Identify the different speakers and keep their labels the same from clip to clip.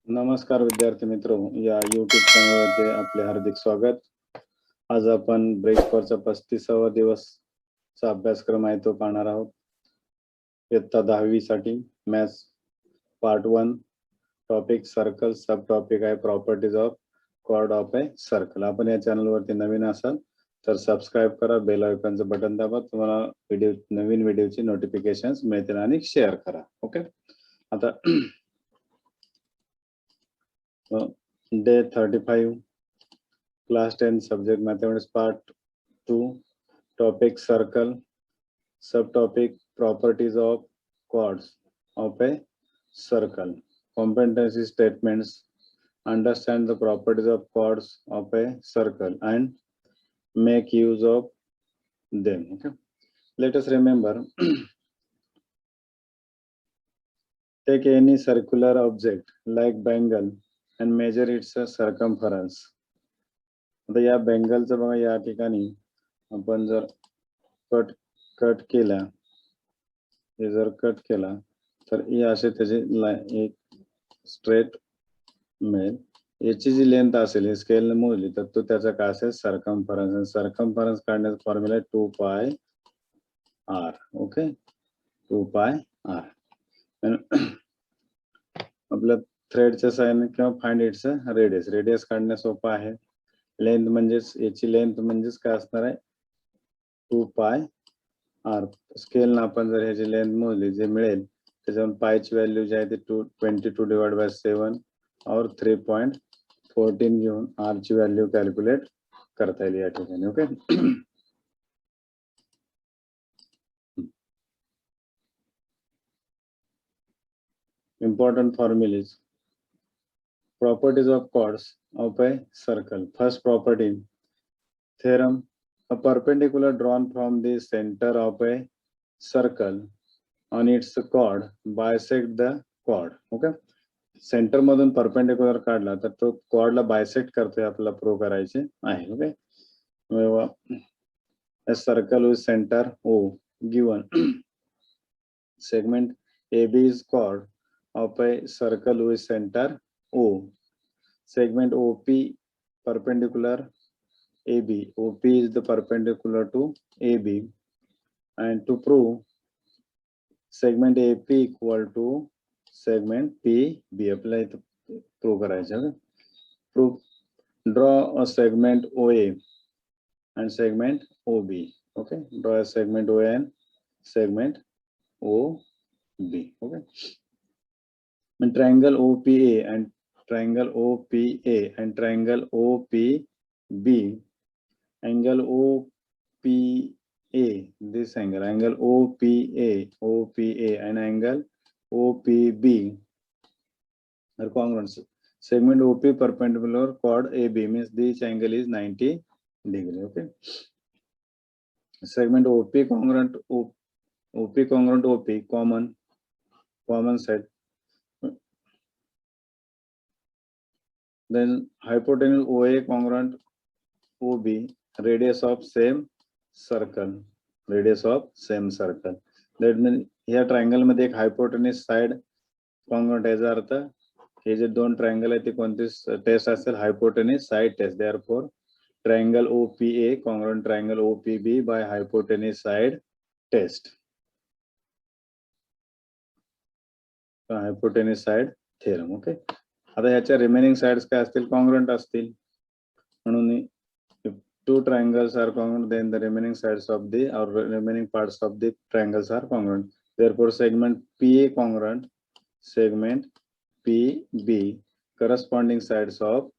Speaker 1: नमस्कार विद्यार्थी मित्रो, या यूट्यूब चॅनलमध्ये आपले हार्दिक स्वागत. आज आपण ब्रेक फॉरचा 35वा दिवसचा अभ्यासक्रम आहे तो पाहणार आहोत. इयत्ता 10वी साठी maths part 1, topic circle, sub topic आहे properties of chord of a circle. आपण या चॅनलवरती नवीन असाल तर सबस्क्राईब करा, बेल आयकॉनचं बटन दाबा, तुम्हाला नवीन व्हिडिओची नोटिफिकेशन्स मिळतील आणि शेअर करा. ओके, आता day 35, class 10, subject mathematics, part 2, topic circle, subtopic properties of chords of a circle, competency statements, understand the properties of chords of a circle and make use of them. Okay, let us remember. Take any circular object like bangle and measure its circumference. आता या बेंगलचं बघा, या ठिकाणी आपण जर cut केला, हे जर cut केला तर हे असे त्याची एक स्ट्रेट मिळेल. याची जी लेंथ असेल, स्केलने मोजली तर तो त्याचा काय असेल, सर्कम्फरन्स. सर्कम्फरन्स काढण्याचा फॉर्म्युला आहे 2 पाय r. ओके, 2 पाय r. आपलं थ्रेडच्या साहाय्याने किंवा फाइंड इट्स रेडियस काढणं सोपं आहे. लेंथ म्हणजेच याची लेंथ म्हणजेच काय असणार आहे, 2 पाय r. स्केलने आपण जर ह्याची लेंथ मोजली, जे मिळेल त्याच्यावर पायची व्हॅल्यू जी आहे ती 22/7 और 3.14 घेऊन r ची व्हॅल्यू कॅल्क्युलेट करता येईल या ठिकाणी. Okay, important formulas. Properties of chords of a circle. First property, theorem, a perpendicular drawn from the center of a circle on its chord bisect the chord. Okay, centre मधून perpendicular काढला तर तो कॉर्डला bisect करतोय, आपल्याला prove करायचे आहे. Okay, a circle with center O given segment AB is chord of a circle with center O. Segment OP perpendicular AB. OP is the perpendicular to AB, and to prove segment AP equal to segment PB, apply to prove करायचं. Prove, draw a segment OA and segment OB. Okay, draw a segment OA and segment OB. Okay, and triangle OPA and triangle OPA and triangle OPB, angle OPA, this angle OPA and angle OPB are congruent. Segment OP perpendicular chord AB means this angle is 90 degree. Okay, segment OP congruent OP common side. Then hypotenuse OA congruent OB, radius of same circle. That means ह्या triangle मध्ये एक हायपोटेन्यूस side congruent. याचा अर्थ हे जे दोन triangle आहे ते कोणती test असेल, hypotenuse side test. Therefore triangle OPA congruent triangle OPB by hypotenuse side test. Hypotenuse side theorem. Okay, आता ह्याच्या रिमेनिंग साइड्स काय असतील, कॉन्ग्रुएंट असतील. म्हणून if two triangles are congruent, then the remaining sides of the or remaining parts of the triangles are congruent. Therefore segment PA congruent segment PB, corresponding sides of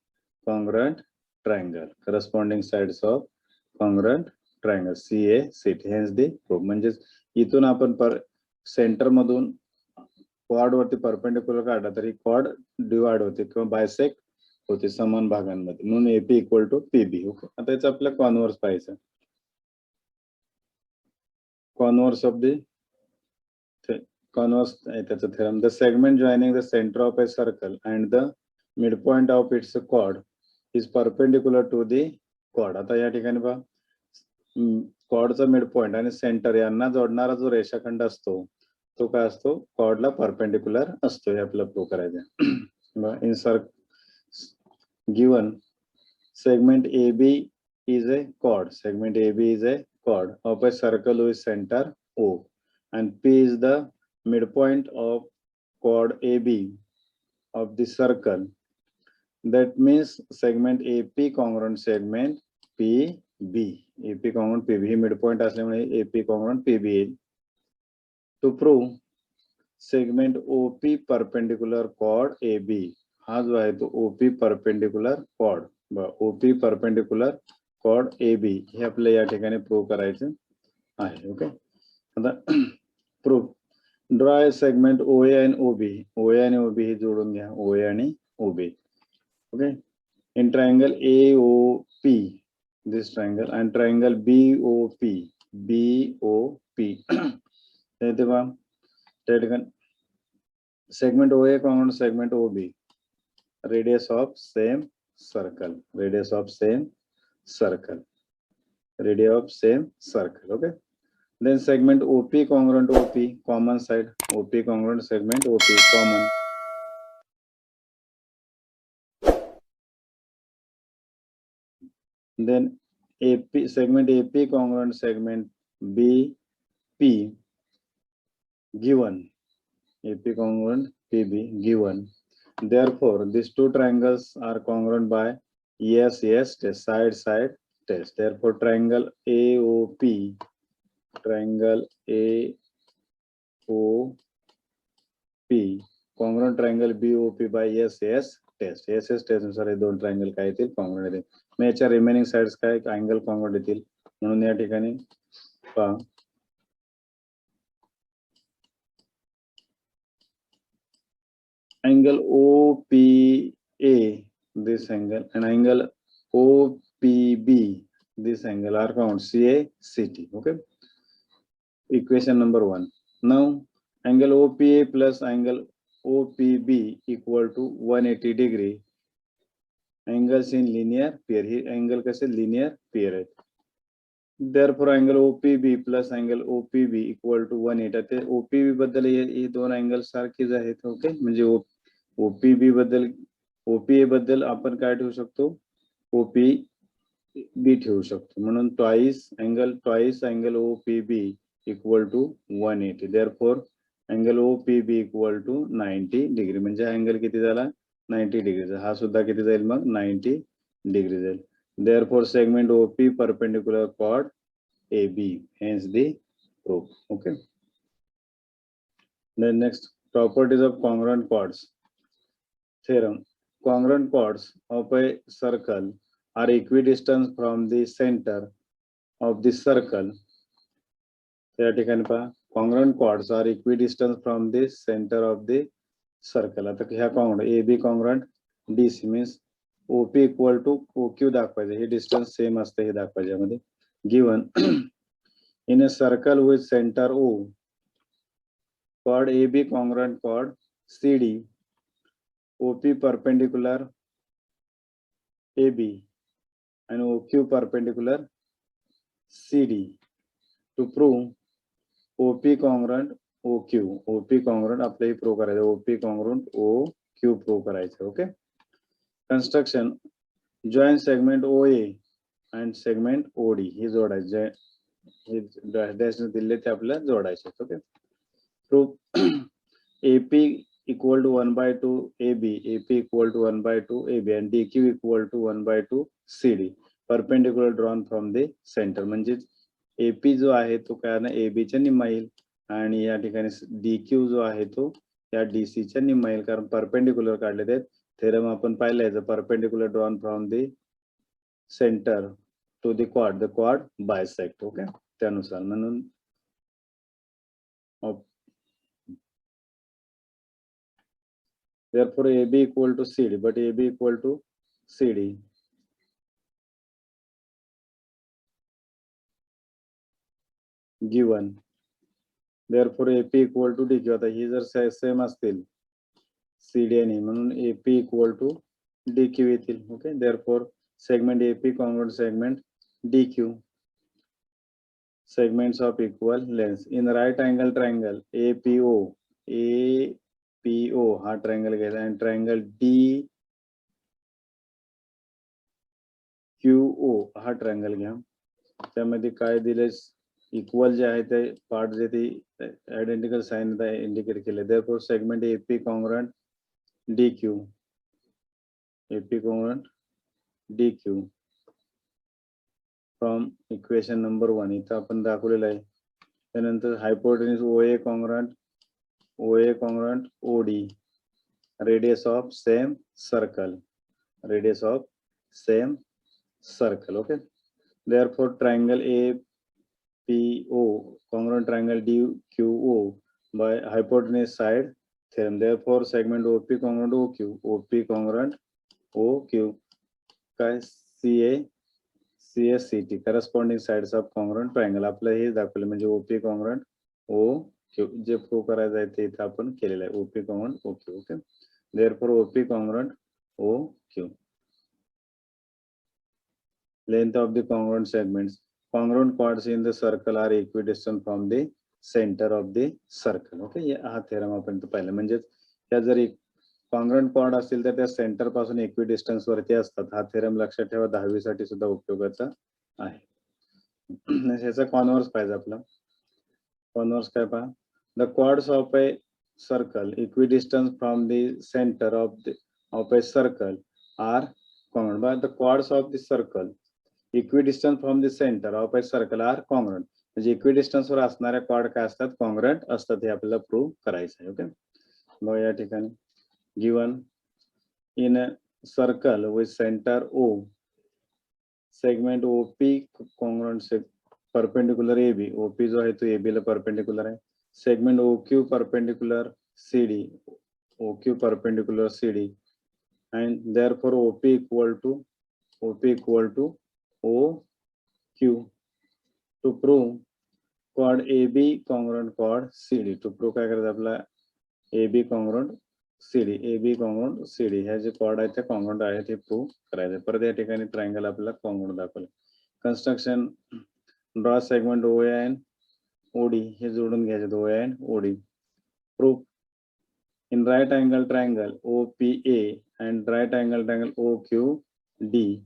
Speaker 1: congruent triangle, CA CT. Hence the proof. म्हणजे इथून आपण centre मधून cord वरती perpendicular काढला तरी cord divide होते किंवा bisect होते समान भागांमध्ये, म्हणून AP equal to PB. Okay, आता याचं आपल्याला कॉन्व्हर्स पाहायचं. कॉन्व्हर्स ऑफ द कॉन्व्हर्स आहे त्याचं theorem. The segment joining the centre of a circle and the mid point of its chord is perpendicular to the chord. आता या ठिकाणी पहा, कॉर्डचा मिड पॉइंट आणि सेंटर यांना जोडणारा जो रेषाखंड असतो तो काय असतो, कॉर्डला परपेंडिक्युलर असतो. हे आपल्याला प्रूव्ह करायचं. in given segment AB is a chord. Segment AB is a chord of a circle with center O, and P is the midpoint of chord AB of the circle. That means segment AP congruent segment PB. AP congruent PB he midpoint असल्यामुळे AP congruent PB येईल. To prove segment OP perpendicular chord AB, हा जो आहे तो OP perpendicular chord, OP perpendicular chord AB हे आपल्याला या ठिकाणी prove करायचं आहे. ओके, आता proof draw a segment OA आणि OB. OA आणि OB हे जोडून घ्या, OA आणि OB. Okay, in triangle AOP, this triangle, and triangle BOP, segment OA congruent segment OB, radius of same circle, radius of same circle, radius of same circle. Okay, then segment OP congruent OP, common side, OP congruent segment OP, common. Then AP segment AP congruent segment BP given, AP congruent PB given. Therefore, these two triangles are congruent by yes test, side test. Therefore, triangle AOP, triangle AOP congruent triangle BOP by yes test. yes test नुसार हे दोन triangle काय येतील, congruent येतील. मग याच्या remaining sides काय angle congruent येतील. म्हणून या ठिकाणी पहा angle OPA, this angle, and angle OPB, this angle are found CACT. Okay, equation number 1. Now angle OPA plus angle OPB equal to 180 degree. Angles in linear pair. He angle कसे linear pair आहेत. Therefore angle OPB plus angle OPB equal to 180. ते OPB बद्दल हे दोन angle सारखेच आहेत. Okay, म्हणजे OPB बद्दल OPA बद्दल आपण काय ठेवू शकतो, OPB ठेवू शकतो. म्हणून twice angle OPB equal to 180. Therefore angle OPB equal to 90 degree. म्हणजे अँगल किती झाला, 90 डिग्री. हा सुद्धा किती जाईल मग, 90 डिग्री जाईल. Therefore segment OP perpendicular chord AB, hence the proof. Okay, then next, properties of congruent chords theorem. Congruent chords of a circle are equidistant from the center of the circle. त्या ठिकाणी पहा, congruent chords are equidistant from the center of the circle. आता ह्या congruent AB congruent DC means OP equal to OQ दाखवायचं, हे distance same असते हे दाखवायचे यामध्ये. Given in a circle with center O, chord AB congruent chord CD, OP perpendicular AB and OQ perpendicular CD. To prove OP congruent OQ, OP congruent आपल्याला prove करायचं, OP congruent OQ prove करायचं. Okay, construction, join segment OA and segment OD, हे जोडायचे, हे dash दिले ते आपल्याला जोडायचे. Okay, proof AP equal to 1/2 AB, AP equal to 1/2 AB and DQ equal to 1/2 CD, perpendicular drawn from the center. म्हणजे AP जो आहे तो काय ना AB च्या निम्मा येईल आणि या ठिकाणी DQ जो आहे तो या DC च्या निम्मा येईल, कारण परपेंडिक्युलर काढले आहेत. थेरम आपण पाहिलं आहे, perpendicular drawn from the centre to the क्वाड बायसेक्ट. ओके, त्यानुसार म्हणून therefore AB equal to CD, but AB equal to CD given. Therefore AP equal to DQ. आता ही जर सेम असतील CD आणि म्हणून AP equal to DQ येतील. Okay, therefore segment AP congruent segment DQ, segments of equal lengths in right angle triangle APO, PO हा triangle घ्यायचा आणि triangle DQO हा ट्रायंगल घ्या. त्यामध्ये काय दिले इक्वल जे आहे ते पार्ट जे ते आयडेंटिकल साइन इंडिकेट केले. Therefore segment AP congruent DQ, AP congruent DQ from equation number 1 इथं आपण दाखवलेलं आहे. त्यानंतर हायपोटेन्यूज OA congruent OD, radius of same circle, radius of same circle. Okay, therefore triangle APO congruent triangle DQO by hypotenuse side theorem. Therefore segment OP congruent OQ congruent OQ काय CACT corresponding sides of congruent triangle. आपलं हे दाखवलं म्हणजे OP congruent OQ जे prove करायचं आहे ते इथं आपण केलेलं आहे. OP congruent OQ. Okay, therefore OP congruent OQ. Length of the congruent segments. Congruent chords in the circle are equidistant from the center of the circle. Okay, हा theorem आपण पाहिलं. म्हणजे त्या जर कॉन्ग्रुएंट कॉर्ड असतील तर त्या सेंटर पासून इक्विडिस्टन्स वरती असतात. हा थेरम लक्षात ठेवा, 10वी साठी सुद्धा उपयोगाचा आहे. ह्याचा कॉन्व्हर्स पाहिजे आपला. कॉन्व्हर्स काय पहा, the chords of a circle equidistant from the centre of a circle are congruent. But the chords of the circle equidistant from the center of a circle are congruent. म्हणजे equidistance वर असणाऱ्या cord काय असतात, congruent असतात. हे आपल्याला prove करायचं आहे. Okay, मग या ठिकाणी given in a circle with center O, segment OP congruent perpendicular AB. OP जो आहे तो AB ला परपेंडिकुलर आहे. Segment OQ perpendicular CD, OQ perpendicular CD, and therefore OP equal to OQ. To prove chord AB congruent chord CD. To prove काय करायचं आपला AB congruent CD ह्या जे cord आहेत ते कॉन्ग्रुएंट आहेत हे प्रूव्ह करायचं. परत या ठिकाणी ट्रायंगल आपल्याला कॉन्ग्रुएंट दाखवलं. Construction, draw segment OA and OD हे जोडून घ्यायचे. OA and OD. Proof, in right angle triangle OPA and right angle triangle OQD,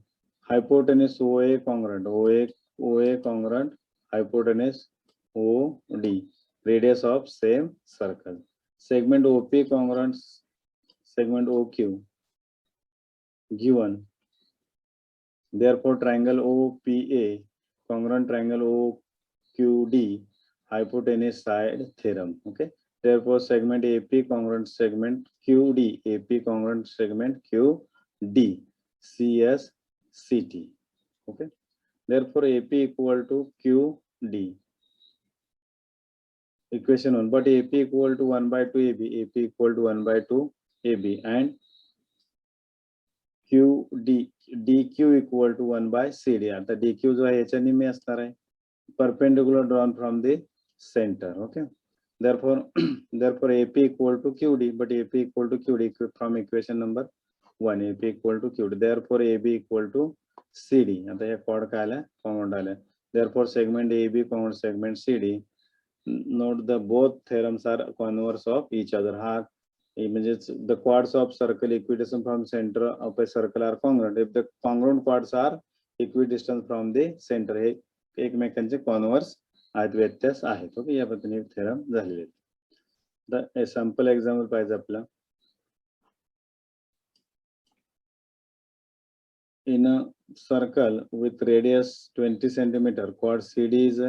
Speaker 1: hypotenuse OA congruent hypotenuse OD, radius of same circle. Segment OP congruent segment OQ given. Therefore triangle OPA congruent triangle OQD, hypotenuse side theorem. Okay, therefore segment AP congruent segment QD, AP congruent segment QD, CSCT. Okay, therefore AP equal to QD. Equation 1, but AP equal to 1 by 2 AB, AP equal to 1 by 2 AB, and DQ equal to 1 by CD. आता DQ जो आहे याच्या निम्मे असणार आहे. Perpendicular drawn from the center. Okay, therefore AP equal to QD, but AP equal to QD from equation number 1. AP equal to QD. Therefore AB equal to CD. आता हे cord काय आला, कॉन्ग्रुएंट आला. Therefore segment AB congruent segment CD. Note the both theorems are converse of each other. हा म्हणजे the chords of circle equidistant from center of a circle are congruent. If the congruent chords are equidistant from the center, हे एकमेकांचे converse आहेत, व्यत्यास आहेत. Okay, या पद्धतीने theorem झालेले. The sample example पाहिजे आपला. In a circle with radius 20 centimeter, chord CD is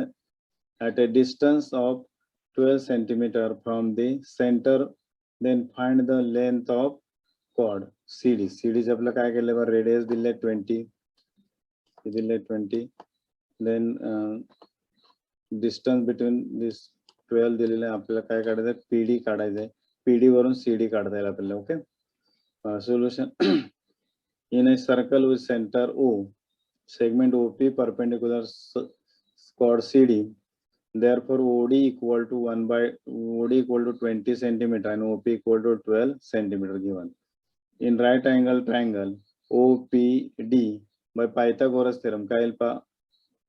Speaker 1: at a distance of 12 centimeter from the center. Then find the length of chord CD. CD आपलं काय केलं बरं, रेडियस दिले 20, दिले 20. Then distance between this 12 दिलेलं आहे. आपल्याला काय काढायचं आहे, PD काढायचं आहे. PD वरून CD काढता येईल आपल्याला. Okay, solution. In a circle with center O, segment OP perpendicular chord CD. Therefore OD equal to 20 centimeter and OP equal to 12 centimeter given. In right angle triangle OPD by Pythagoras theorem काय येईल पहा,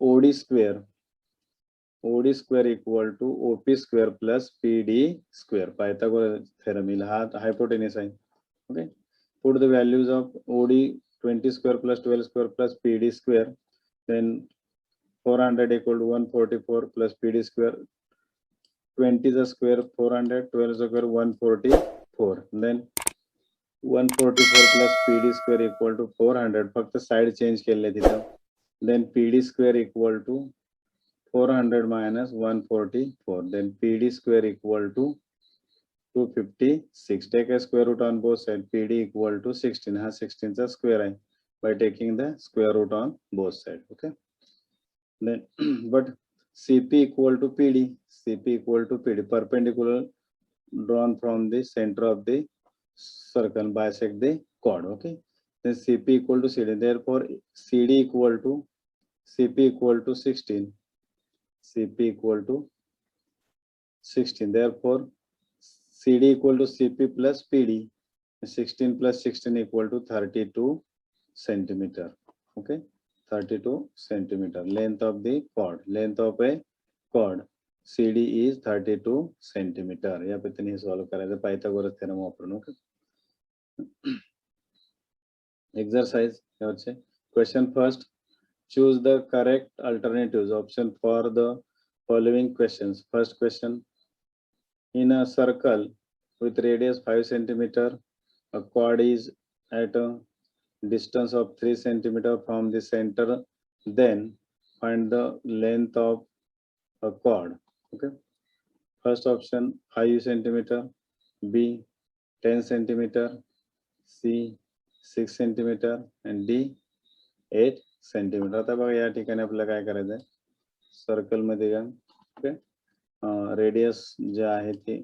Speaker 1: OD square OD square equal to OP square plus PD square. Pythagoras theorem will have hypotenuse. Okay. Put the values of OD 20 square plus 12 square plus PD square. Then 400 equal to 144 plus PD square. 20 the square 400, 12 square 144. Then 144 plus PD square equal to 400. फक्त side change केले तिथं. Then PD square equal to 400 minus 144. Then PD square equal to 256. Take a square root on both sides. PD equal to 16. हा 16 चा square आहे. By taking the square root on both sides. Okay. Then but CP equal to PD. CP equal to PD. Perpendicular drawn from the center of the circle bisect the chord. Okay. Then CP equal to CD. Therefore CD equal to CP equal to 16. CP equal to 16. Therefore CD equal to CP plus PD. 16 plus 16 equal to 32 centimeter. Okay. 32 centimeter. Length of the chord. Length of a chord CD is 32 centimeter. या पे तनी solve करायचं Pythagoras theorem वापरून. Okay. Exercise. Question first. Choose the correct alternatives option for the following questions. First question. In a circle with radius 5 centimeter, a chord is at a distance of 3 centimeter from the center. Then find the length of a chord. Okay. First option 5 centimeter, B 10 centimeter, C 6 centimeter and D 8 centimeter. आता बघा या ठिकाणी आपल्याला काय करायचं आहे circle मध्ये का ओके रेडियस जे आहे ते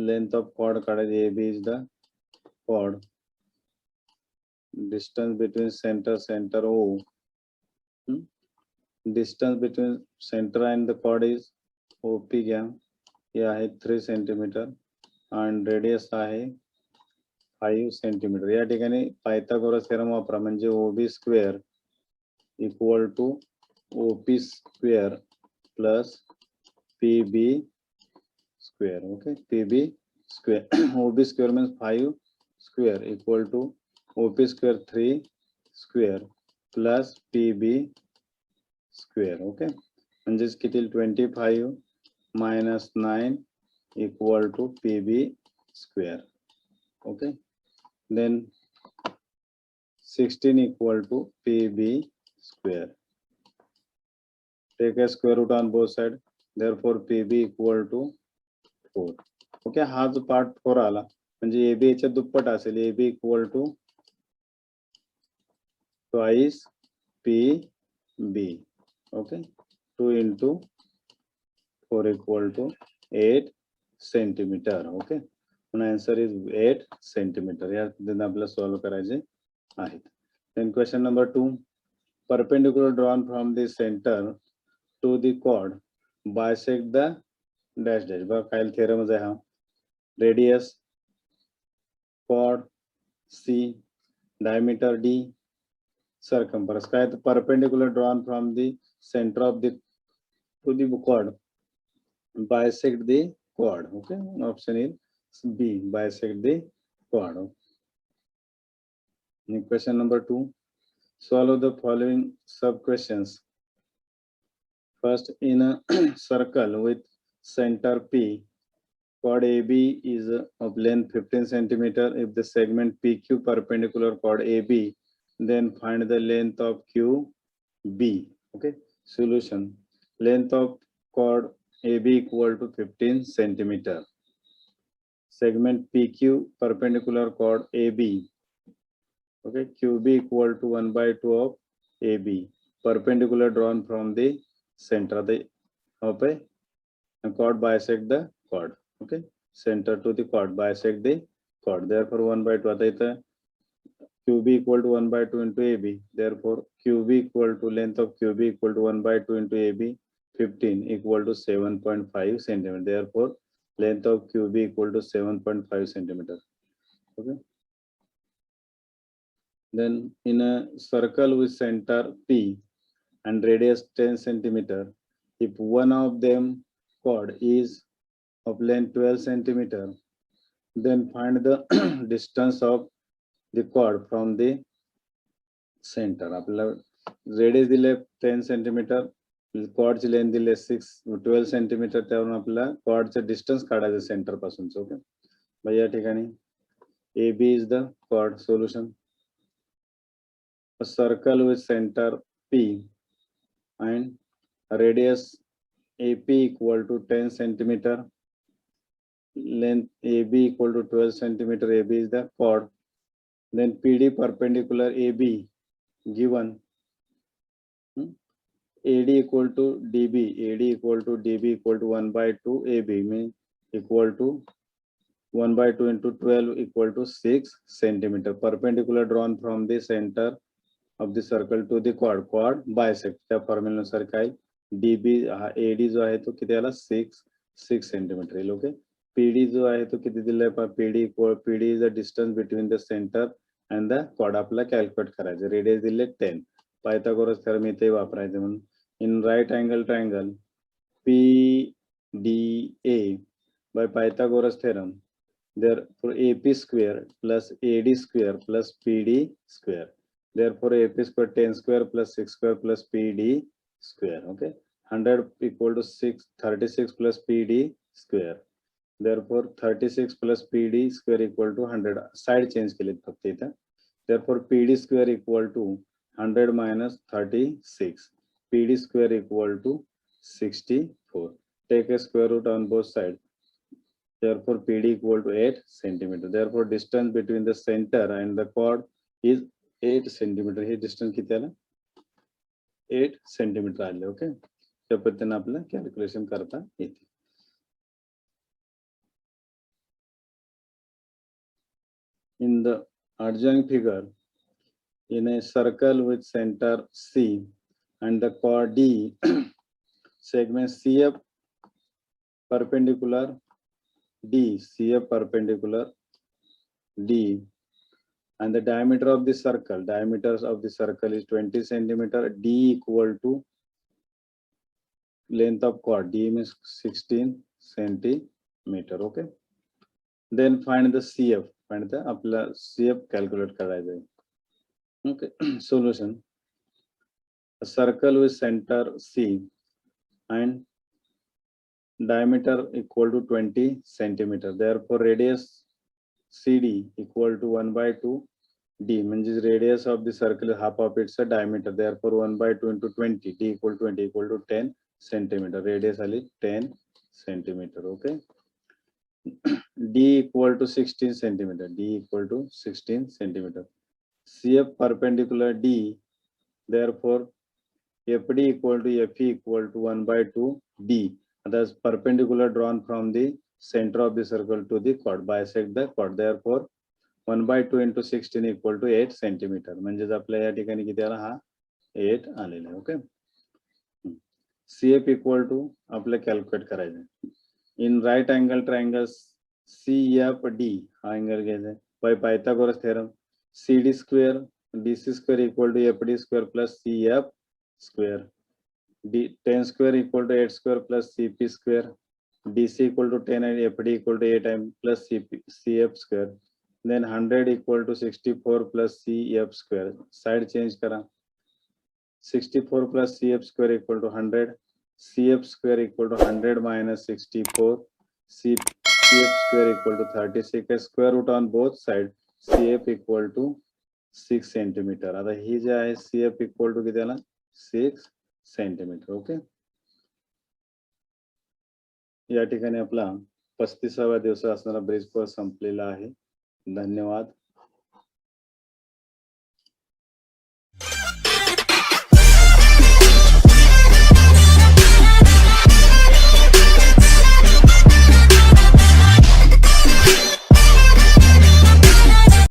Speaker 1: लेंथ ऑफ कॉर्ड काढायचे AB is the chord distance between centre O distance between centre and the chord is OP घ्या हे आहे 3 सेंटीमीटर आणि रेडियस आहे 5 सेंटीमीटर. या ठिकाणी पायथागोरस थेरम वापरा म्हणजे OB square equal to OP square plus PB square. Okay. PB square OB square means 5 square equal to OP square 3 square plus PB square. Okay. म्हणजेच किती 25 minus 9 equal to PB square. Okay. Then 16 equal to PB square. Take a square root on both sides. Therefore PB equal to 4. Okay. हा जो part 4 आला म्हणजे AB च्या दुप्पट असेल. AB equal to twice PB. Okay. 2 into 4 equal to 8 centimeter. Okay. And answer is 8 centimeter. या पद्धतीने आपल्याला सॉल्व करायचे आहेत. Then question number 2. Perpendicular drawn from the center to the chord bisect the dash dash. बघा काय theorem आहे हा. Radius chord C, diameter D, circumference. काय perpendicular drawn from the center of the to the chord bisect the chord. Okay. Option is B, bisect the chord. Question number 2. Solve the following sub questions. First, in a circle with center P, chord AB is of length 15 centimeter. If the segment PQ perpendicular chord AB, then find the length of QB. Okay. Solution. Length of chord AB equal to 15 centimeter. Segment PQ perpendicular chord AB. Okay. QB equal to 1 by 2 of AB. Perpendicular drawn from the center of a chord bisect the chord. Okay. Center to the chord bisect the chord. Therefore 1 by 2 आता इथं QB equal to 1 by 2 into AB. Therefore QB equal to length of QB equal to 1 by 2 into AB 15 equal to 7.5 centimeter. Therefore length of QB equal to 7.5 centimeter. Okay. Then in a circle with center P and radius 10 centimeter. If one of them chord is of length 12 centimeter, then find the distance of the chord from the center. आपल्याला radius दिले 10 centimetre, कॉर्डची length दिले 12 centimetre, त्यावरून आपल्याला कॉर्डचं distance काढायचं centre पासूनचं. Okay, मग या ठिकाणी A B is the chord. Solution: a circle with center P and radius AP equal to 10 centimeter, length AB equal to 12 centimeter. AB is the chord. Then PD perpendicular AB given. AD equal to DB. AD equal to DB equal to 1 by 2 AB, mean equal to 1 by 2 into 12 equal to 6 centimeter. Perpendicular drawn from the center of the circle to the chord. Chord bisect. त्या फॉर्म्युलानुसार काय DB हा AD जो आहे तो किती आला 6 centimetre येईल. Okay, PD जो आहे तो किती दिलाय पहा, PD is the distance between the center and the chord. आपल्याला कॅल्क्युलेट करायचं. रेडियस दिले 10. पायथागोरस थेरम इथे वापरायचं म्हणून in right angle triangle PDA by Pythagoras theorem, therefore AP square plus AD square plus PD square. Therefore AP square 10 square plus 6 square plus PD square. Okay, 100 equal to 36 plus PD square. Therefore 36 plus PD square equal to 100. Side change केलेत फक्त इथं. Therefore PD square equal to 100 minus 36. PD square equal to 64. Take a square root on both sides. Therefore PD equal to 8 centimeter. Therefore distance between the center and the chord is 8 centimeter. Hey distance किती आलं 8 centimeter आले. Okay, त्या पद्धतीने आपल्याला calculation करता येते. In the adjoining figure, in a circle with center C and the chord D, segment CF perpendicular D, CF perpendicular D, and the diameter of the circle, is 20 centimeter. D equal to length of chord, D means 16 centimeter. Okay, then find the CF. Find the आपला CF calculate करायचं आहे. Okay, solution: a circle with center C and diameter equal to 20 centimeter. Therefore radius CD equal to 1 by 2 D, means radius of the circle is half of its diameter. Therefore 1 by 2 into 20, D equal to 20 equal to 10 centimeter. Radius ali 10 centimeter. Okay, D equal to 16 centimeter. D equal to 16 centimeter. CF perpendicular D. Therefore FD equal to FE equal to 1 by 2 D. Thus perpendicular drawn from the center of the circle to the chord, bisect the chord. Therefore 1 by 2 into 16 equal to 8 centimeter. म्हणजेच आपल्या या ठिकाणी किती आला हा 8 आलेला आहे. Okay, CF equal to आपल्याला कॅल्क्युलेट करायचं. In right angle triangle CFD हा अँगल घ्यायचा by Pythagoras theorem. CD square DC square equal to FD square plus CF square. 10 square equal to 8 square plus CP square. DC equal to 10 and FD equal to 8 plus CF square. Then 100 equal to 64 plus CF square. Side change करा. 64 plus CF square equal to 100. CF square equal to 100 minus 64. CF square equal to 36. A square root on both sides. CF equal to 6 centimeter. आता ही जे आहे CF equal to किती आला 6 centimeter. Okay, या ठिकाणी आपला 35वा दिवस असणारा ब्रिज कोर्स संपलेला आहे. धन्यवाद.